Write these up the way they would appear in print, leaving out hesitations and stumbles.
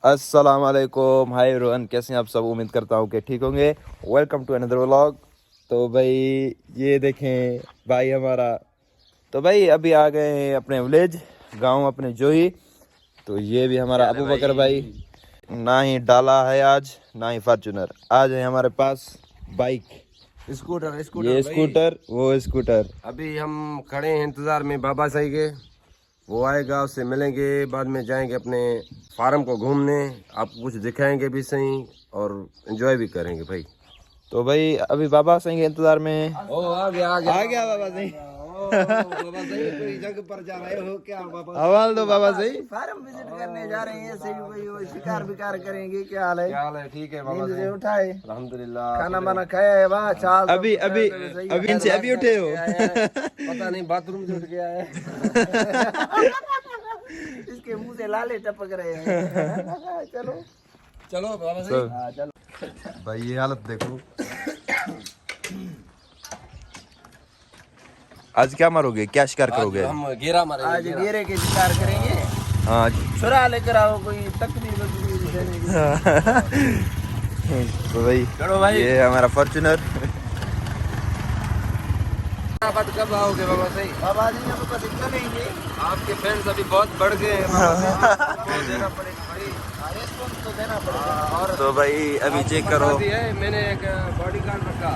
अस्सलाम वालेकुम, hi everyone, कैसे हैं आप सब। उम्मीद करता हूँ कि ठीक होंगे। Welcome to another vlog. तो भाई ये देखें भाई हमारा, तो भाई अभी आ गए हैं अपने विलेज, गांव अपने जोई। तो ये भी हमारा अबू बकर भाई। ना ही डाला है आज, ना ही फॉर्च्यूनर। आज है हमारे पास बाइक, स्कूटर ये भाई। स्कूटर, वो स्कूटर। अभी हम खड़े हैं इंतजार में बाबा साई के। वो आएगा, उससे मिलेंगे, बाद में जाएंगे अपने फार्म को घूमने। आपको कुछ दिखाएंगे भी सही और एंजॉय भी करेंगे भाई। तो भाई अभी बाबा सिंह के इंतजार में। ओ आ गया आ गया बाबा सिंह। बाबा साई कोई जगह पर जा रहे हो क्या बाबा? हवाल दो बाबा सिंह। फार्म विजिट करने जा रहे हैं, ऐसे ही कोई शिकार विकार करेंगे। क्या हाल है? क्या हाल है? ठीक है बाबा नींद से साई, उठाए, अल्हम्दुलिल्लाह। खाना वाना खाया है? वाह चाल अभी अभी अभी इनसे अभी उठे हो। पता नहीं बाथरूम से उठ गया है। इसके मुंह से लाले टपक रहे हैं। चलो चलो बाबा साई। हाँ, चलो। भाई ये हालत देखो। आज क्या मारोगे, क्या शिकार करोगे? हम घेरा मारेंगे। आज घेरे के शिकार करेंगे। हाँ छुरा लेकर आओ, कोई तकलीफ देने की। तो भाई चलो भाई। ये है हमारा फॉर्च्यूनर। बात कब आओगे बाबा साई? बाबा जी ने तो चलेंगे। आपके फैंस अभी बहुत बढ़ गए हैं बाबा साई। तो देना पड़ेगा भाई। रेस्पॉन्स तो देना पड़ेगा। और तो भाई अभी चेक करो। बात ये है, मैंने एक बॉडी गार्ड रखा।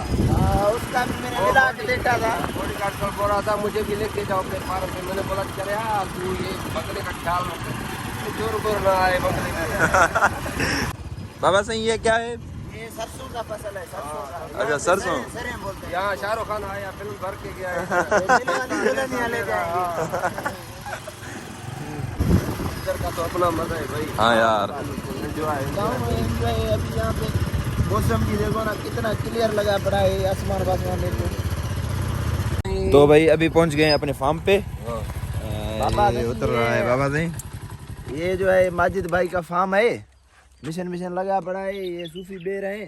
उसका भी मैंने मिला के देखा था। बॉडी गार्ड कल बोल रहा था मुझे भी लेके जाओ अपने फार्म पे। मैंने बोला चल यार तू ये बकरे का ख्याल रख, जोर बोर ना आए बकरे का। बाबा सिंह ये क्या है? ये सरसों का फसल है, सरसों का। अच्छा, सरसों। सरें बोलते हैं। यहाँ शाहरुख खान आया, फिल्म भर के गया है। मिल वाली दुल्हनियां ले जाएंगे। इधर का तो अपना मजा है भाई। हाँ यार। गाँव में एंजॉय। अभी यहाँ पे मौसम भी देखो ना, कितना क्लियर लगा पड़ा है, आसमान वासमान देखो। तो भाई अभी पहुंच गए हैं अपने फार्म पे। बाबा ये सिंह उतर रहा है बाबा सिंह। ये जो है माजिद भाई का फार्म है। मिशन लगा पड़ा है। ये सूफी बेर है।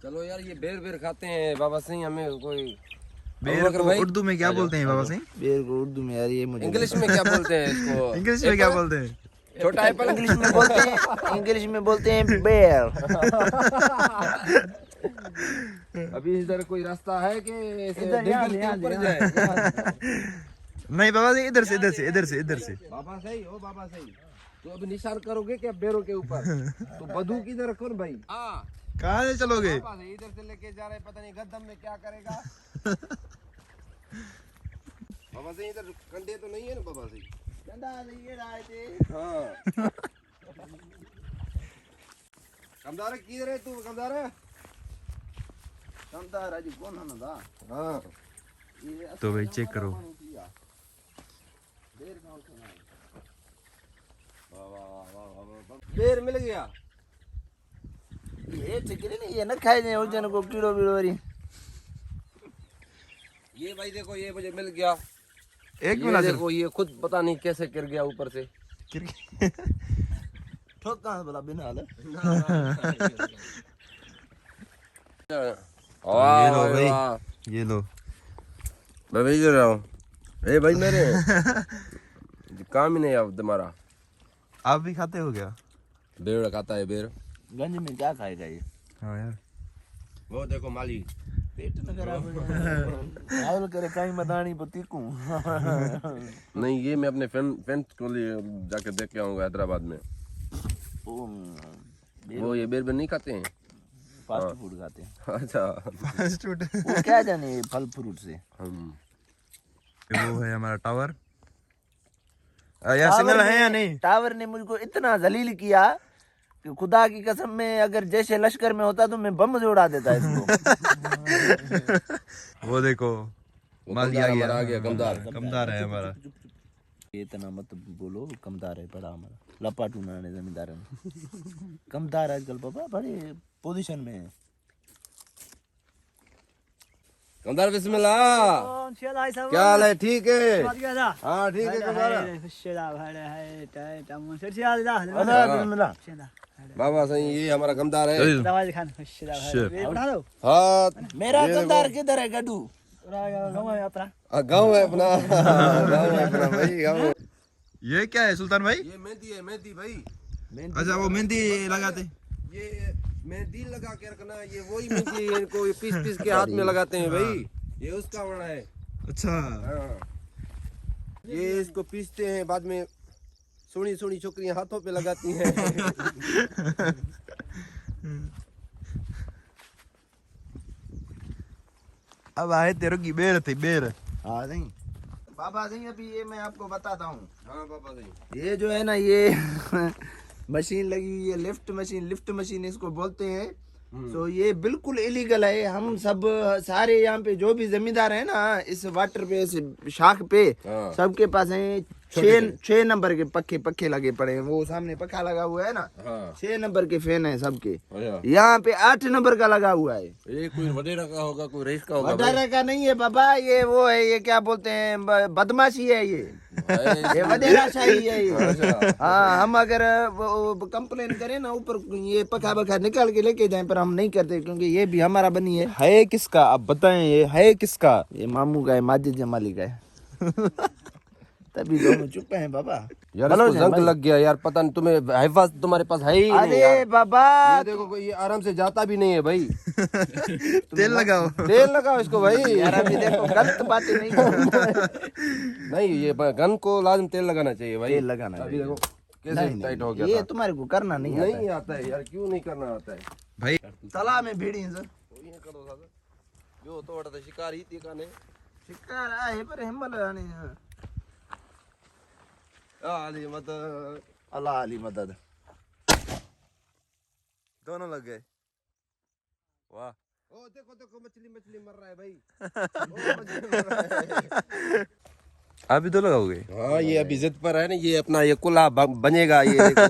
चलो यार ये बेर बेर खाते हैं बाबा सिंह। हमें कोई बेर को उर्दू में क्या बोलते हैं बाबा सिंह? बेर को उर्दू में यार ये मुझे इंग्लिश में क्या बोलते हैं इसको? इंग्लिश में क्या बोलते हैं? छोटा एप्पल। इंग्लिश में बोलते हैं, इंग्लिश में बोलते हैं बेर। अभी इधर कोई रास्ता है कि ऐसे इधर यहाँ डिंगल के यहाँ ऊपर यहाँ। जाए? नहीं बाबा सिंह, इधर से इधर से इधर से इधर से। बाबा सही हो, बाबा सही। तो अभी निशान करोगे क्या बेरों के ऊपर? तो बधू किधर रखो ना भाई। हाँ कहाँ से चलोगे? बाबा सही इधर से लेके जा रहे, पता नहीं गद्दम में क्या करेगा। बाबा सही इधर कंधे तो नहीं है ना बाबा सही? हाँ। कमदार किधर है तू? कमदार है? कमदार अजी कौन है ना? हाँ तो भाई चेक करो। बेर मिल गया। ये ठीक नहीं, ये न खाए जाए उजन को कीड़ो बीड़ो वाली। ये भाई देखो ये मुझे मिल गया। एक ये मिनट देखो ये खुद पता नहीं कैसे गिर गया ऊपर से। ठोक कहाँ बोला बिना हाल। ये लो भाई, ये लो। मैं भेज रहा हूँ। ए भाई मेरे काम ही नहीं अब तुम्हारा। आप भी खाते हो क्या? बेर खाता है बेर। गंज में क्या खाएगा ये? हाँ यार। वो देखो माली पेट न खराब हो जाए। हाल करे कहीं मदानी पतीकू। नहीं, ये मैं अपने फ्रेंड्स को लिए जाके देख के आऊंगा हैदराबाद में। वो ये बेर नहीं खाते हैं, फास्ट फूड खाते हैं। अच्छा फास्ट फूड। वो क्या जाने फल फ्रूट से। वो है हमारा टावर। यार सिग्नल है या नहीं? टावर ने मुझको इतना जलील किया कि खुदा की कसम में अगर जैसे लश्कर में होता तो मैं बम से उड़ा देता इसको। वो देखो माली आ गया। आ गया कमदार। कमदार है हमारा। ये इतना मत बोलो, कमदार है बड़ा हमारा। लपाटू नाने जमींदार है। कमदार आजकल पापा बड़े पोजीशन में है। कमदार बिस्मिल्लाह। क्या हाल है? ठीक है। हाँ ठीक है कमदार। बाबा सही ये हमारा कमदार है। हाँ मेरा कमदार किधर है गड्डू? गाँव है अपना। गाँव है अपना भाई, गाँव। ये क्या है सुल्तान भाई? ये मेहंदी है, मेहंदी भाई। अच्छा वो मेहंदी लगाते। ये मेहंदी लगा के रखना, ये वही मेहंदी इनको पीस पीस के हाथ में लगाते हैं भाई, ये उसका बना है। अच्छा हाँ, ये इसको पीसते हैं, बाद में सोनी सोनी छोकरियां हाथों पे लगाती हैं। अब आए तेरे की बेर थी बेर। हाँ नहीं बाबा जी, अभी ये मैं आपको बताता हूँ। हाँ बाबा जी, ये जो है ना ये मशीन लगी हुई है, लिफ्ट मशीन इसको बोलते हैं। तो ये बिल्कुल इलीगल है। हम सब सारे यहाँ पे जो भी जमींदार है ना इस वाटर पे, इस शाख पे, हाँ। सबके पास है 6 नंबर के पक्के लगे पड़े हैं। वो सामने पक्का लगा हुआ है ना, हाँ। 6 नंबर के फैन है सबके। अच्छा। यहाँ पे 8 नंबर का लगा हुआ है। ये कोई वडेरा का होगा, कोई रेस का होगा। वडारा का नहीं है बाबा, ये वो है, ये क्या बोलते हैं, बदमाशी है ये वडेरा शाही है ये। हाँ, हम अगर कंप्लेन करें ना ऊपर, ये पक्का निकाल के लेके जाएं, पर हम नहीं करते क्योंकि ये भी हमारा बनी है किसका आप बताएं, ये है किसका? ये मामू का है, माजिद जमाली का है। तभी दोनों चुप हैं बाबा। यार इसको जंग लग गया यार, पता नहीं तुम्हें हिफाजत तुम्हारे पास है ही नहीं अरे यार। बाबा ये देखो कोई ये आराम से जाता भी नहीं है भाई। तेल लगाओ। तेल लगाओ इसको भाई। यार अभी देखो गलत बातें नहीं करो। नहीं, ये गन को लाजम तेल लगाना चाहिए भाई। तेल लगाना अभी चाहिए। देखो कैसे नहीं, टाइट हो नहीं, गया ये था। तुम्हारे को करना नहीं आता नहीं आता है यार, क्यों नहीं करना आता है भाई तला में भेड़ी सर जो तो बड़ा शिकार ही थी काने। शिकार आए पर हिम्मत आने आली मत अल्लाह अली मदद। दोनों लग गए। वाह, ओ देखो देखो मछली मर रहा है भाई। ओ, मछली मर रहा है। आप भी तो लगाओगे? हाँ, ये अभी जिद पर है ना, ये अपना ये कुल्ला बनेगा ये देखो।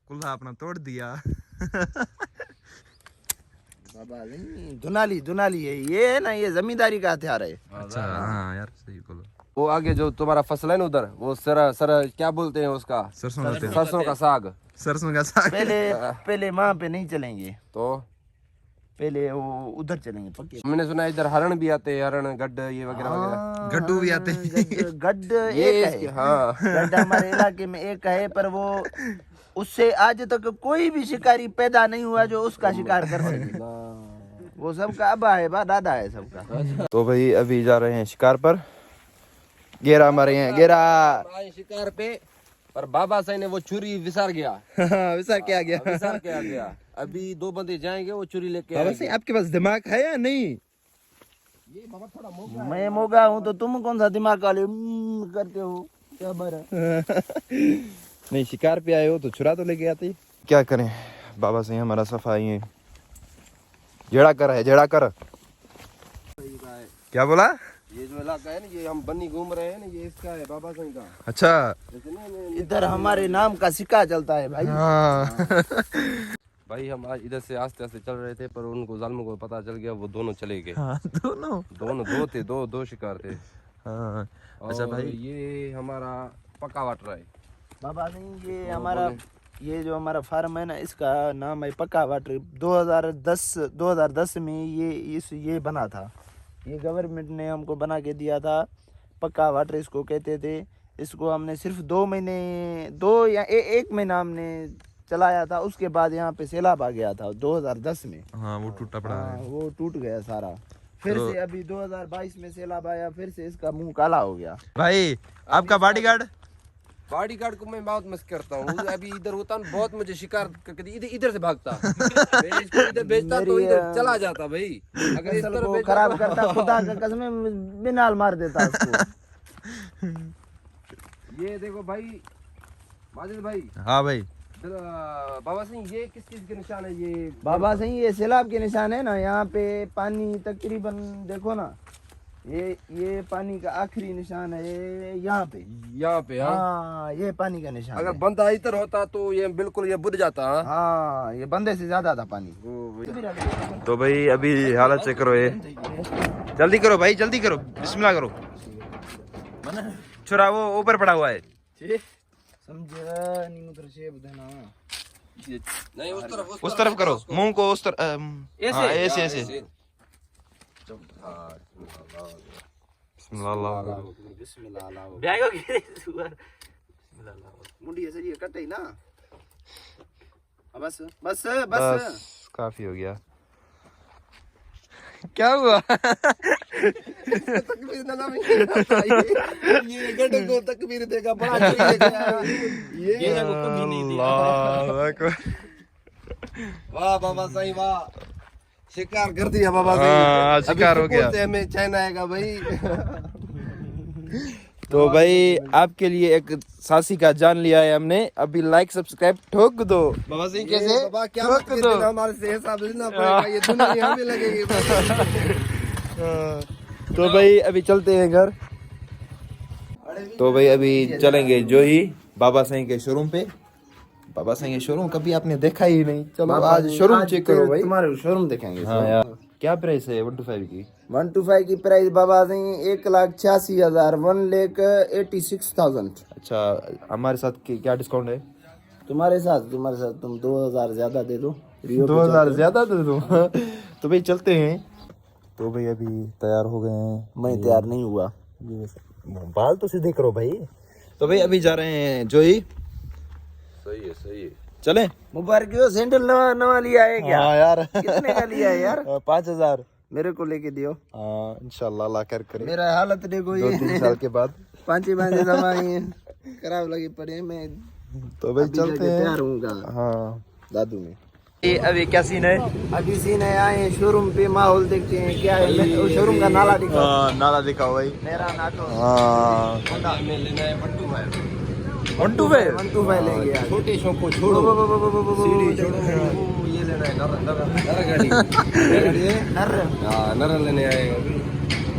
कुल्ला अपना तोड़ दिया। बाबा नहीं, दुनाली है ये, है ना, ये जमींदारी का हथियार है। अच्छा हाँ यार सही बोलो। वो आगे जो तुम्हारा फसल है ना उधर, वो सर क्या बोलते हैं उसका? सरसों का तेल। सरसों का साग। सरसों का साग। पहले वहाँ पे नहीं चलेंगे, तो पहले वो उधर चलेंगे पक्के। मैंने सुना इधर हरण भी आते हैं, हरण गड्ढ ये वगैरह वगैरह। गड्ढू भी आते हैं। गड्ढ ये एक इसके- है। हाँ। गड्ढ हमारे इलाके में एक है, पर वो उससे आज तक कोई भी शिकारी पैदा नहीं हुआ जो उसका शिकार कर सके। वो सबका अब्बा है, बा दादा है सबका। तो भाई अभी जा रहे हैं शिकार पर। गेरा मारे हैं, गेरा। आए शिकार पे, पर बाबा साहब ने वो छुरी विसार गया। विसार क्या गया? विसार क्या गया? अभी 2 बंदे जाएंगे, वो छुरी लेके बाबा आएंगे। सिंह आपके पास दिमाग है या नहीं? ये बाबा थोड़ा मोगा मैं मोगा हूँ तो तुम कौन सा दिमाग वाले करते हो? क्या बरा? नहीं, शिकार पे आए हो तो छुरा तो लेके आते। क्या करें, बाबा सिंह हमारा सफाई है। जेड़ा कर। क्या बोला? ये जो इलाका है ना, ये हम बन्नी घूम रहे हैं ना, ये इसका है बाबा साहब का। अच्छा जैसे ना इधर हमारे नाम का सिक्का चलता है भाई। हाँ। भाई हम आज इधर से आस्ते आस्ते चल रहे थे, पर उनको जालिमों को पता चल गया, वो दोनों चले गए। हाँ दोनों। दो थे, दो शिकार थे। हाँ अच्छा और भाई, ये हमारा पक्का वाटर है। बाबा नहीं, ये हमारा, ये जो हमारा फार्म है ना, इसका नाम है पक्का वाटर। 2010 में ये बना था। ये गवर्नमेंट ने हमको बना के दिया था, पक्का वाटर इसको कहते थे। इसको हमने सिर्फ 2 या 1 महीना हमने चलाया था। उसके बाद यहाँ पे सैलाब आ गया था 2010 में। हाँ वो टूटा पड़ा हाँ, है। वो टूट गया सारा। फिर से अभी 2022 में सैलाब आया, फिर से इसका मुंह काला हो गया। भाई आपका बॉडीगार्ड? बॉडीगार्ड को मैं बहुत मिस करता हूँ। अभी इधर होता ना, बहुत मुझे शिकार करके इधर से भागता। मैं इसको इधर भेजता तो इधर चला जाता भाई। अगर इस फसल तरफ को भेजा खराब तो- करता, खुदा का कसम बिनाल मार देता उसको। ये देखो भाई, माजिद भाई, हाँ भाई। बाबा सिंह, ये किस चीज के निशान है? ये बाबा सही, ये सैलाब के निशान है ना। यहाँ पे पानी तकरीबन देखो ना, ये पानी का आखिरी निशान है यहाँ पे। यहाँ पे। हाँ, हाँ, ये पानी का निशान अगर है। बंदा इधर होता तो ये बिल्कुल ये बुझ जाता। हाँ, हाँ, ये बंदे से ज्यादा था पानी। तो भाई अभी हालत चेक करो, ये जल्दी करो भाई, जल्दी करो, बिस्मिल्लाह करो। छुरा वो ऊपर पड़ा हुआ है। समझा नहीं, उधर से देना। नहीं उस तरफ करो, मुंह को उस तरफ। ऐसे ऐसे। बिस्मिल्लाह बैगो की सुअर मुंडी ऐसे ये कटे ही ना बस बस बस बस काफी हो गया। क्या हुआ? तकबीर ना ना ये गड्ढे को तकबीर देगा बड़ा ये कभी नहीं दिया। अल्लाह अकबर। वाह बाबा सही वाह, शिकार कर दिया बाबा हाँ, सही। शिकार हो गया। हमें चैन आएगा भाई। तो भाई आपके लिए एक सासी का जान लिया है हमने। अभी लाइक सब्सक्राइब ठोक दो बाबा सही। कैसे बाबा क्या ठोक मत दो। देना, हमारे से हिसाब लेना पड़ेगा, ये दुनिया हमें लगेगी। तो भाई अभी चलते हैं घर। तो भाई अभी चलेंगे जो ही बाबा साईं के शोरूम पे। बाबा साईं के शोरूम कभी आपने देखा ही नहीं। चलो आज शोरूम चेक करो भाई। तुम्हारे शोरूम देखेंगे। हाँ यार, क्या प्राइस है 125 की? 125 की प्राइस बाबा सिंह 1,86,000 1,86,000। अच्छा, हमारे साथ क्या डिस्काउंट है? तुम्हारे साथ तुम 2,000 ज्यादा दे दो। 2000 ज्यादा दे दूं? तो भाई चलते हैं। तो भाई अभी तैयार हो गए हैं। मैं तैयार नहीं हुआ। बाल तो सीधे करो भाई। तो भाई अभी जा रहे हैं जो ही। सही है सही है। चले? मुबारक हो, सैंडल नवा नवा लिया है क्या? हाँ यार। कितने का लिया है यार? 5000। मेरे को लेके दियो। हाँ इंशाल्लाह ला कर करे। मेरा हालत देखो, 2-3 ये साल के बाद। पांच जमाई खराब लगी पड़े। मैं तो भाई चलते तैयार हैं। हूँ। हाँ दादू में। अभी क्या सीन है? अभी सीन है, आए शोरूम पे, माहौल देखते हैं क्या है। शोरूम का नाला दिखाओ। नाला दिखाओ भाई। मेरा नाटो हाँ हमें लेना है 125। 125। 125 लेंगे यार। छोटे शौक को छोड़ो, सीढ़ी छोड़ो। ये लेना है नर गाड़ी। गाड़ी है नर हाँ, नर लेने आए अभी।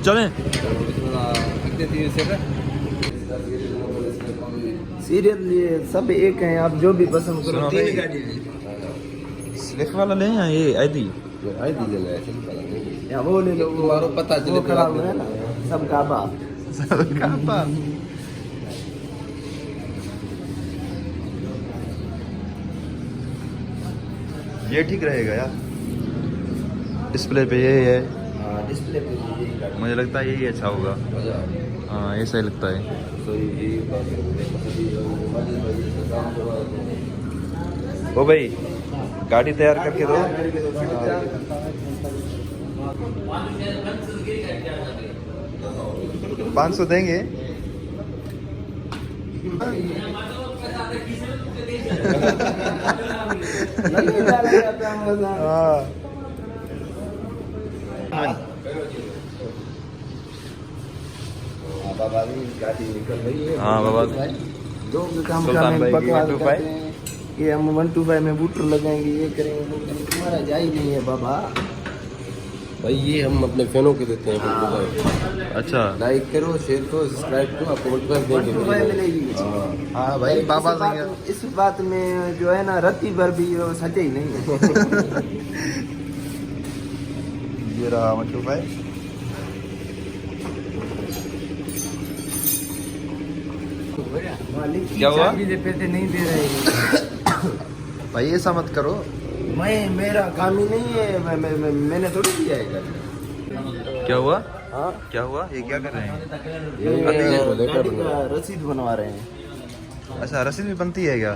चलें? सीरियल ये सब एक हैं, आप जो भी पसंद करो। सुनो तीन भाई। गाड़ी है। स्लिक वाला ले या ये आईडी? आई दी लेना है, या वो ले लो, तुम्हारो पता चले वो तो खराब आप है ना सब काबा। ये ठीक रहेगा यार। डिस्प्ले पे यही है। हाँ, डिस्प्ले पे भी यही गाड़ी। मुझे लगता है यही अच्छा होगा। हाँ ऐसा ही लगता है। ओ भाई गाड़ी तैयार करके दो। 500 देंगे। बाबा जी गाड़ी निकल रही है। हाँ बाबा दो काम सुल्तान भाई की बकवास 125। करते हैं कि हम 125 में बूटर लगाएंगे, ये करेंगे, वो करेंगे। तुम्हारा जा ही नहीं है बाबा। भाई ये हम अपने फैनों के देते हैं 125। अच्छा। लाइक करो, शेयर करो, सब्सक्राइब करो, आपको 125 देंगे। 125 मिलेगी। हाँ भाई बाबा इस बात में जो है ना रत्ती भर भी वो सच्चे ही नहीं है। ये रहा 125। मालिक की क्या हुआ? चाबी दे, पैसे नहीं दे रहे। भाई ऐसा मत करो। मेरा काम ही नहीं है। मैंने थोड़ी दिया है घर। क्या हुआ? हाँ, क्या हुआ? ये क्या कर रहे हैं? ये गाड़ी का रसीद बनवा रहे हैं। अच्छा रसीद भी बनती है क्या?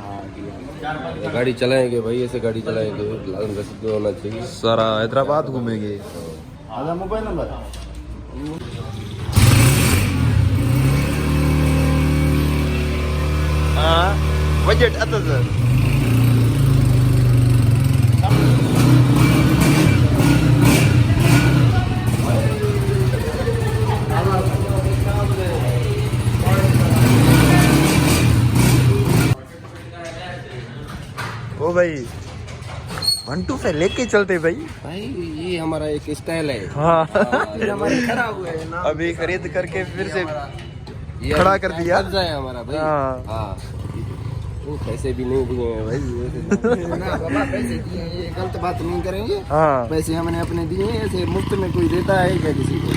गाड़ी चलाएंगे भाई, ऐसे गाड़ी चलाएंगे, लाल रसीद तो होना चाहिए। सारा हैदराबाद घूमेंगे। आधा मोबाइल नंबर। हाँ बजट आता सर। ओ भाई 125 लेके चलते भाई। भाई ये हमारा एक स्टाइल है। हाँ हमारे खराब हुए हैं ना। अभी खरीद करके फिर से ये खड़ा कर दिया। कब्जा है हमारा भाई। हाँ। हाँ वो पैसे भी नहीं दिए हैं भाई। ना बाबा पैसे दिए हैं, ये गलत बात नहीं करेंगे। हाँ पैसे हमने अपने दिए हैं, ऐसे मुफ्त में कोई देता है क्या किसी को?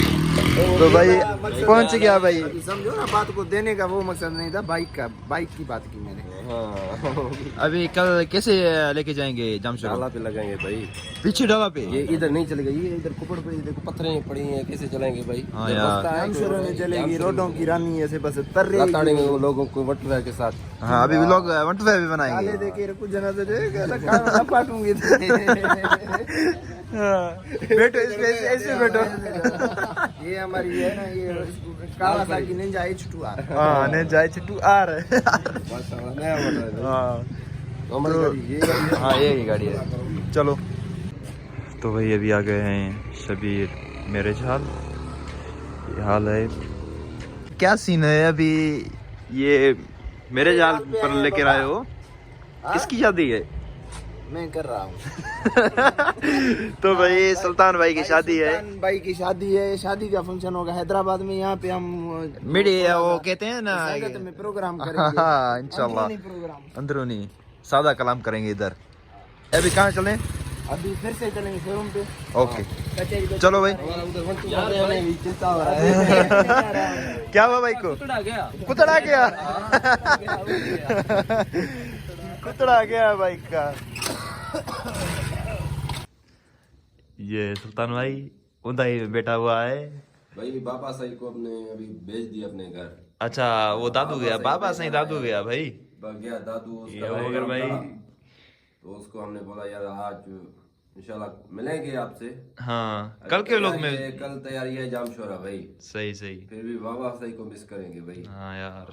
तो भाई पहुंच गया भाई। समझो ना बात को, देने का वो मकसद नहीं था, बाइक की बात की मैंने। हाँ अभी कल कैसे लेके जाएंगे जामशोर? डाला पे लगाएंगे भाई, पीछे डाला पे। ये इधर नहीं चलेगा, ये इधर कुपड़ पे देखो पत्थरें पड़ी हैं, कैसे चलेंगे भाई? हाँ जब यार। रास्ता है, जामशोर में चलेगी, रोडों की रानी ऐसे बस तर रही लताड़ेंगे वो लोगों को वटवा के साथ। हाँ अभी व्लॉग 125 भी काले बनाएंगे। देखे कुछ जना से ना पाटूंगी बैठो इसमें ऐसे बैठो। ये हमारी है ना, ये कावासाकी निंजा H2R। हाँ ने जाए छिटू आ रहे। माशाल्लाह, नया मॉडल है। हाँ तो हमारी गाड़ी ये गाड़ी है। हाँ ये ही गाड़ी है। चलो तो भाई अभी आ गए हैं शबीर मैरिज हॉल। ये हाल है, क्या सीन है अभी? ये मैरिज हॉल पर लेकर आए हो, किसकी शादी है? मैं कर रहा हूँ। तो भाई सुल्तान भाई की शादी है। सुल्तान भाई की शादी है, शादी का फंक्शन होगा हैदराबाद में। यहाँ पे हम मीडिया वो कहते हैं ना, स्वागत में प्रोग्राम करेंगे। हाँ इंशाल्लाह अंदरूनी प्रोग्राम। अंदरूनी सादा कलाम करेंगे इधर। अभी कहाँ चलें? अभी फिर से चलेंगे शोरूम पे। ओके चलो भाई। हमारा उधर 125 में भी चिंता हो रहा है। क्या हुआ भाई को? कुतड़ा गया। कुतड़ा गया बाइक का। ये सुल्तान भाई उदाई में बैठा हुआ है। भाई बाबा साई को अपने अभी भेज दिया अपने घर। अच्छा वो दादू गया, बाबा सही दादू गया भाई। गया दादू उसका ये हो गया भाई। तो उसको हमने बोला यार आज इंशाल्लाह मिलेंगे आपसे। हाँ कल के लोग में। कल तैयारी है जामशोरा भाई। सही सही। फिर भी बाबा साई को मिस करेंगे भाई। हाँ यार